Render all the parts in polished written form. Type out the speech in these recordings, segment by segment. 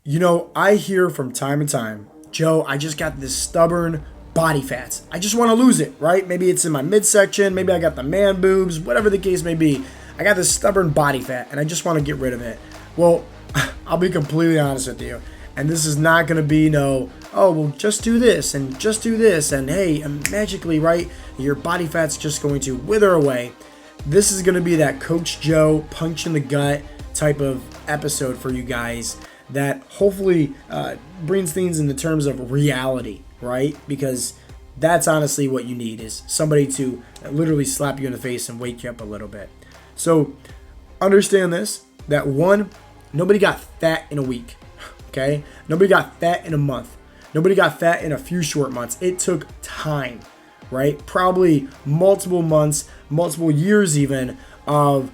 I hear from time to time, Joe, I just got this stubborn body fat. I just want to lose it, right? Maybe it's in my midsection. Maybe I got the man boobs, whatever the case may be. I got this stubborn body fat and I just want to get rid of it. Well, I'll be completely honest with you. And this is not going to be oh, well, just do this and just do this. And hey, magically, right? Your body fat's just going to wither away. This is going to be that Coach Joe punch in the gut type of episode for you guys that hopefully brings things into terms of reality, right? Because that's honestly what you need is somebody to literally slap you in the face and wake you up a little bit. So understand this, that one, nobody got fat in a week, okay? Nobody got fat in a month. Nobody got fat in a few short months. It took time, right? Probably multiple months, multiple years even of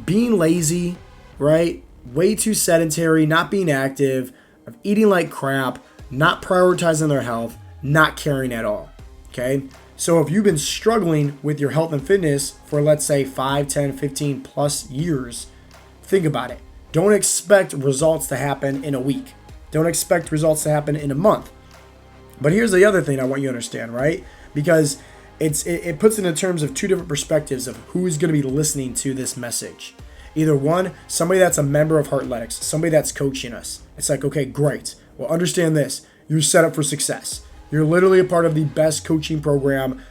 being lazy, right? Way too sedentary, not being active, of eating like crap, not prioritizing their health, not caring at all, okay? So if you've been struggling with your health and fitness for, let's say, 5, 10, 15 plus years, think about it. Don't expect results to happen in a week. Don't expect results to happen in a month. But here's the other thing I want you to understand, right? Because it puts it in terms of two different perspectives of who's going to be listening to this message. Either one, somebody that's a member of Heartletics, somebody that's coaching us. It's like, okay, great. Well, understand this. You're set up for success. You're literally a part of the best coaching program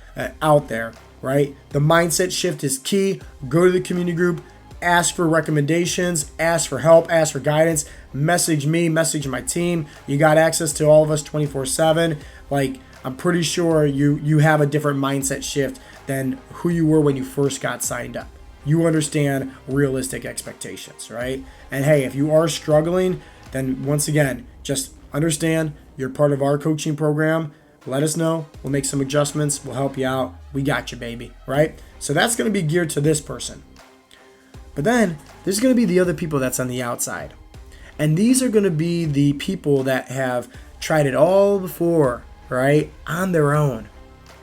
out there, right? The mindset shift is key. Go to the community group, ask for recommendations, ask for help, ask for guidance, message me, message my team. You got access to all of us 24/7. Like, I'm pretty sure you have a different mindset shift than who you were when you first got signed up. You understand realistic expectations, right? And hey, if you are struggling, then once again, just understand you're part of our coaching program. Let us know. We'll make some adjustments. We'll help you out. We got you, baby, right? So that's going to be geared to this person. But then there's going to be the other people that's on the outside. And these are going to be the people that have tried it all before, right? On their own,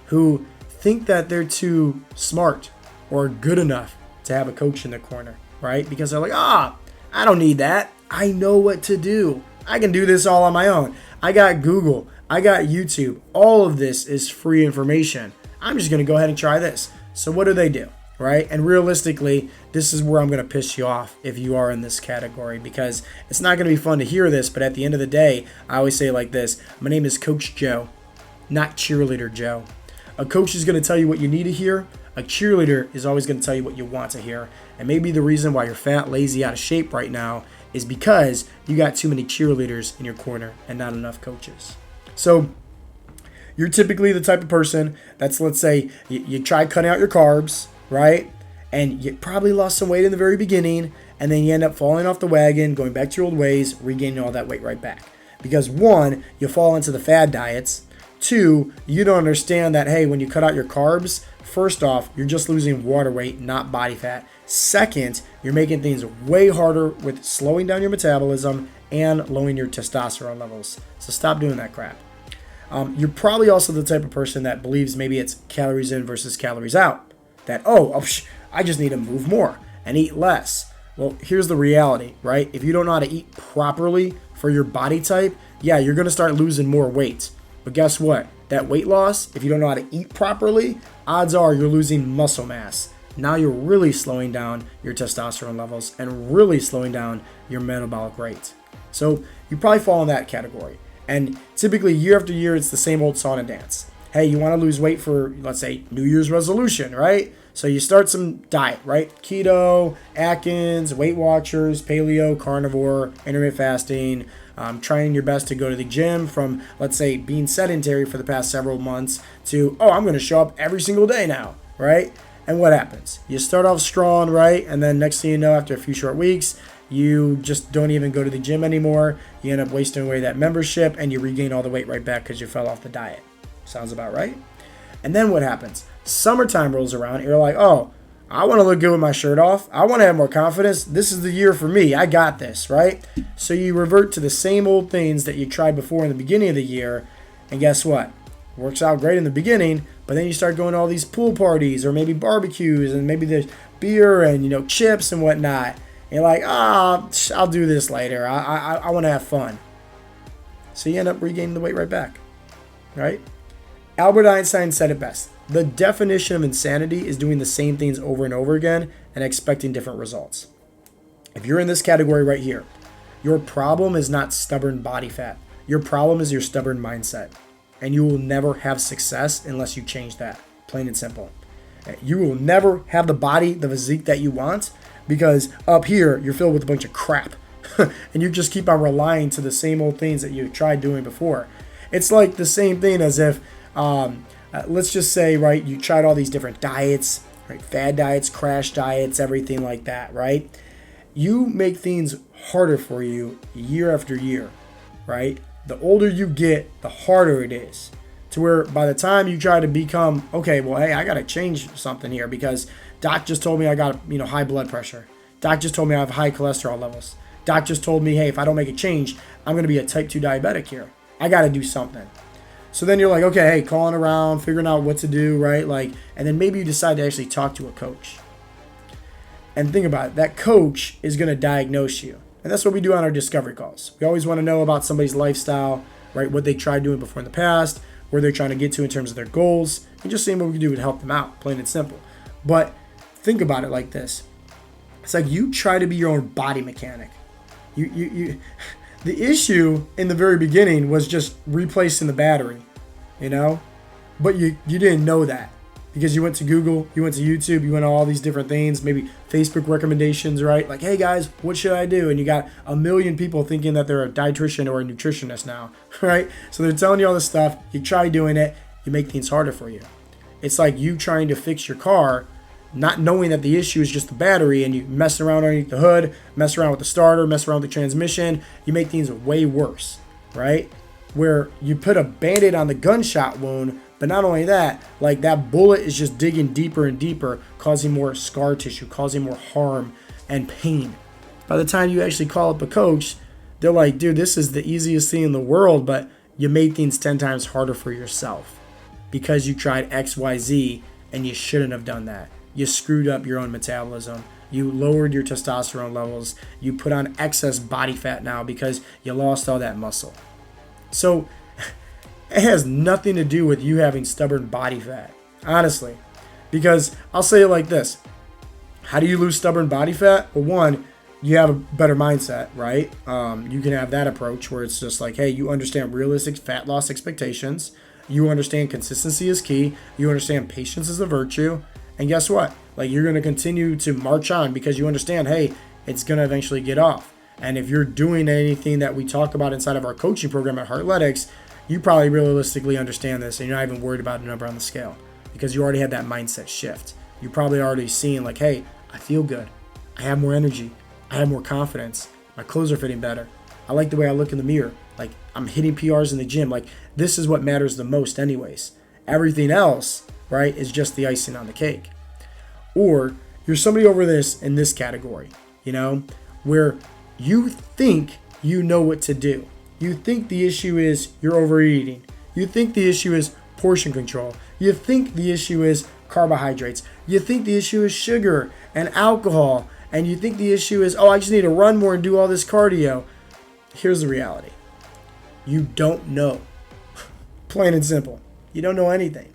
who think that they're too smart or good enough to have a coach in their corner, right? Because they're like, I don't need that. I know what to do. I can do this all on my own. I got Google. I got YouTube. All of this is free information. I'm just going to go ahead and try this. So what do? Right? And realistically, this is where I'm going to piss you off if you are in this category, because it's not going to be fun to hear this. But at the end of the day, I always say it like this. My name is Coach Joe, not Cheerleader Joe. A coach is going to tell you what you need to hear. A cheerleader is always going to tell you what you want to hear. And maybe the reason why you're fat, lazy, out of shape right now is because you got too many cheerleaders in your corner and not enough coaches. So you're typically the type of person that's, let's say, you try cutting out your carbs, right? And you probably lost some weight in the very beginning, and then you end up falling off the wagon, going back to your old ways, regaining all that weight right back. Because one, you fall into the fad diets. Two, you don't understand that, hey, when you cut out your carbs, first off, you're just losing water weight, not body fat. Second, you're making things way harder with slowing down your metabolism and lowering your testosterone levels. So stop doing that crap. You're probably also the type of person that believes maybe it's calories in versus calories out. That, I just need to move more and eat less. Well, here's the reality, right? If you don't know how to eat properly for your body type, yeah, you're going to start losing more weight. But guess what? That weight loss, if you don't know how to eat properly, odds are you're losing muscle mass. Now you're really slowing down your testosterone levels and really slowing down your metabolic rate. So you probably fall in that category. And typically year after year, it's the same old song and dance. Hey, you want to lose weight for, let's say, New Year's resolution, right? So you start some diet, right? Keto, Atkins, Weight Watchers, paleo, carnivore, intermittent fasting, trying your best to go to the gym from, let's say, being sedentary for the past several months to, I'm going to show up every single day now, right? And what happens? You start off strong, right? And then next thing you know, after a few short weeks, you just don't even go to the gym anymore. You end up wasting away that membership and you regain all the weight right back because you fell off the diet. Sounds about right? And then what happens? Summertime rolls around and you're like, I want to look good with my shirt off. I want to have more confidence. This is the year for me. I got this, right? So you revert to the same old things that you tried before in the beginning of the year. And guess what? Works out great in the beginning, but then you start going to all these pool parties or maybe barbecues and maybe there's beer and, chips and whatnot. And you're like, I'll do this later. I want to have fun. So you end up regaining the weight right back, right? Albert Einstein said it best. The definition of insanity is doing the same things over and over again and expecting different results. If you're in this category right here, your problem is not stubborn body fat. Your problem is your stubborn mindset. And you will never have success unless you change that. Plain and simple. You will never have the body, the physique that you want, because up here you're filled with a bunch of crap. And you just keep on relying to the same old things that you tried doing before. It's like the same thing as if, let's just say, right, you tried all these different diets, right, fad diets, crash diets, everything like that, right? You make things harder for you year after year, right? The older you get, the harder it is. To where by the time you try to become, okay, well, hey, I got to change something here because doc just told me I got, high blood pressure. Doc just told me I have high cholesterol levels. Doc just told me, hey, if I don't make a change, I'm going to be a type 2 diabetic here. I got to do something. So then you're like, okay, hey, calling around, figuring out what to do, right? And then maybe you decide to actually talk to a coach. And think about it, that coach is going to diagnose you. And that's what we do on our discovery calls. We always want to know about somebody's lifestyle, right? What they tried doing before in the past, where they're trying to get to in terms of their goals, and just seeing what we can do to help them out, plain and simple. But think about it like this. It's like you try to be your own body mechanic. The issue in the very beginning was just replacing the battery, But you didn't know that because you went to Google, you went to YouTube, you went to all these different things, maybe Facebook recommendations, right? Like, hey guys, what should I do? And you got a million people thinking that they're a dietitian or a nutritionist now, right? So they're telling you all this stuff. You try doing it, you make things harder for you. It's like you trying to fix your car, not knowing that the issue is just the battery, and you mess around underneath the hood, mess around with the starter, mess around with the transmission. You make things way worse, right? Where you put a Band-Aid on the gunshot wound, but not only that, like that bullet is just digging deeper and deeper, causing more scar tissue, causing more harm and pain. By the time you actually call up a coach, they're like, dude, this is the easiest thing in the world, but you made things 10 times harder for yourself because you tried XYZ and you shouldn't have done that. You screwed up your own metabolism. You lowered your testosterone levels. You put on excess body fat now because you lost all that muscle. So it has nothing to do with you having stubborn body fat, honestly. Because I'll say it like this. How do you lose stubborn body fat? Well, one, you have a better mindset, right? You can have that approach where it's just like, hey, you understand realistic fat loss expectations. You understand consistency is key. You understand patience is a virtue. And guess what? Like, you're going to continue to march on because you understand, hey, it's going to eventually get off. And if you're doing anything that we talk about inside of our coaching program at Heartletics, you probably realistically understand this and you're not even worried about a number on the scale because you already had that mindset shift. You're probably already seeing like, hey, I feel good. I have more energy. I have more confidence. My clothes are fitting better. I like the way I look in the mirror. Like, I'm hitting PRs in the gym. Like, this is what matters the most anyways. Everything else, right, is just the icing on the cake. Or you're somebody over this in this category, where you think you know what to do. You think the issue is you're overeating. You think the issue is portion control. You think the issue is carbohydrates. You think the issue is sugar and alcohol. And you think the issue is, I just need to run more and do all this cardio. Here's the reality. You don't know. Plain and simple. You don't know anything.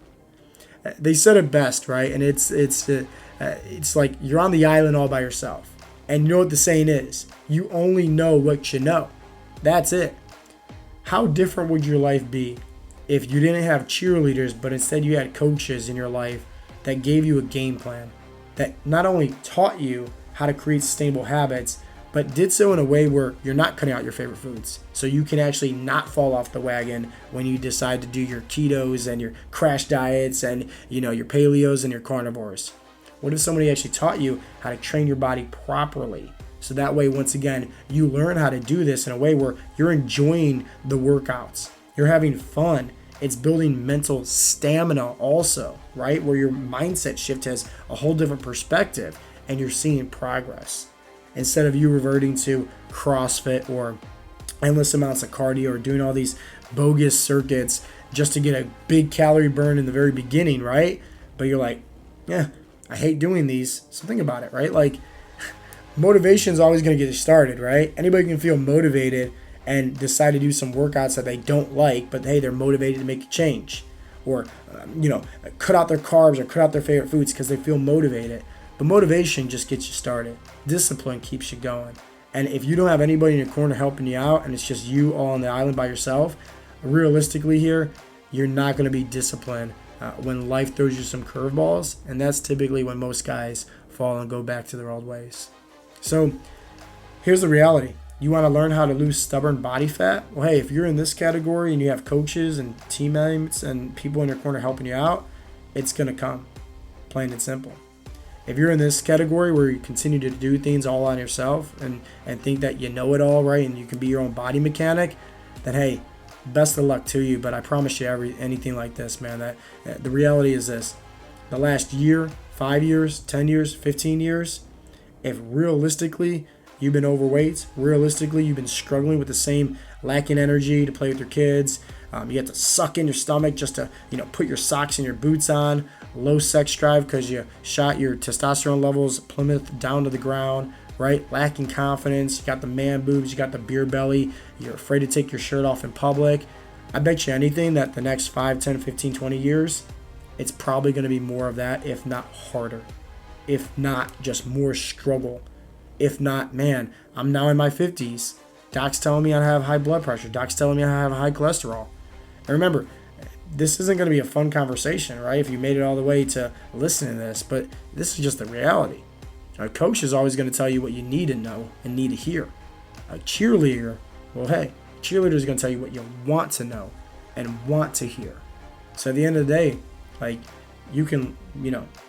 They said it best, right? And it's like you're on the island all by yourself. And you know what the saying is? You only know what you know. That's it. How different would your life be if you didn't have cheerleaders, but instead you had coaches in your life that gave you a game plan, that not only taught you how to create sustainable habits, but did so in a way where you're not cutting out your favorite foods. So you can actually not fall off the wagon when you decide to do your ketos and your crash diets and, your paleos and your carnivores. What if somebody actually taught you how to train your body properly? So that way, once again, you learn how to do this in a way where you're enjoying the workouts. You're having fun. It's building mental stamina also, right? Where your mindset shift has a whole different perspective and you're seeing progress. Instead of you reverting to CrossFit or endless amounts of cardio or doing all these bogus circuits just to get a big calorie burn in the very beginning, right? But you're like, yeah, I hate doing these. So think about it, right? Like, motivation is always going to get you started, right? Anybody can feel motivated and decide to do some workouts that they don't like, but hey, they're motivated to make a change, or cut out their carbs or cut out their favorite foods because they feel motivated. But motivation just gets you started. Discipline keeps you going. And if you don't have anybody in your corner helping you out, and it's just you all on the island by yourself, realistically here, you're not going to be disciplined when life throws you some curveballs, and that's typically when most guys fall and go back to their old ways. So here's the reality. You want to learn how to lose stubborn body fat? Well, hey, if you're in this category and you have coaches and teammates and people in your corner helping you out, it's going to come, plain and simple. If you're in this category where you continue to do things all on yourself and think that you know it all, right, and you can be your own body mechanic, then hey, best of luck to you. But I promise you anything like this, man, that the reality is this. The last year, 5 years, 10 years, 15 years, if realistically you've been overweight, realistically you've been struggling with the same lacking energy to play with your kids, you have to suck in your stomach just to put your socks and your boots on, low sex drive because you shot your testosterone levels plummet down to the ground, right? Lacking confidence, you got the man boobs, you got the beer belly, you're afraid to take your shirt off in public. I bet you anything that the next 5, 10, 15, 20 years, it's probably going to be more of that, if not harder, if not just more struggle. If not, man, I'm now in my 50s. Doc's telling me I have high blood pressure. Doc's telling me I have high cholesterol. And remember, this isn't going to be a fun conversation, right? If you made it all the way to listening to this, but this is just the reality. A coach is always going to tell you what you need to know and need to hear. A cheerleader, well, hey, a cheerleader is going to tell you what you want to know and want to hear. So at the end of the day, like, you can,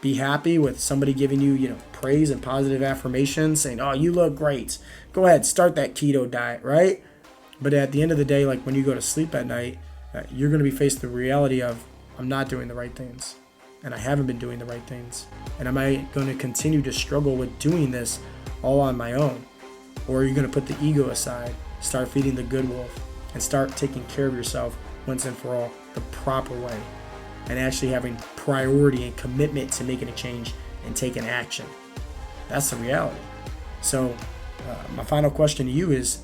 be happy with somebody giving you, praise and positive affirmations, saying, oh, you look great. Go ahead, start that keto diet, right? But at the end of the day, like when you go to sleep at night, you're going to be faced with the reality of, I'm not doing the right things. And I haven't been doing the right things. And am I going to continue to struggle with doing this all on my own? Or are you going to put the ego aside, start feeding the good wolf, and start taking care of yourself once and for all the proper way, and actually having priority and commitment to making a change and taking action? That's the reality. So my final question to you is,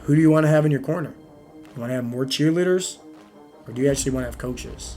who do you want to have in your corner? You want to have more cheerleaders, or do you actually want to have coaches?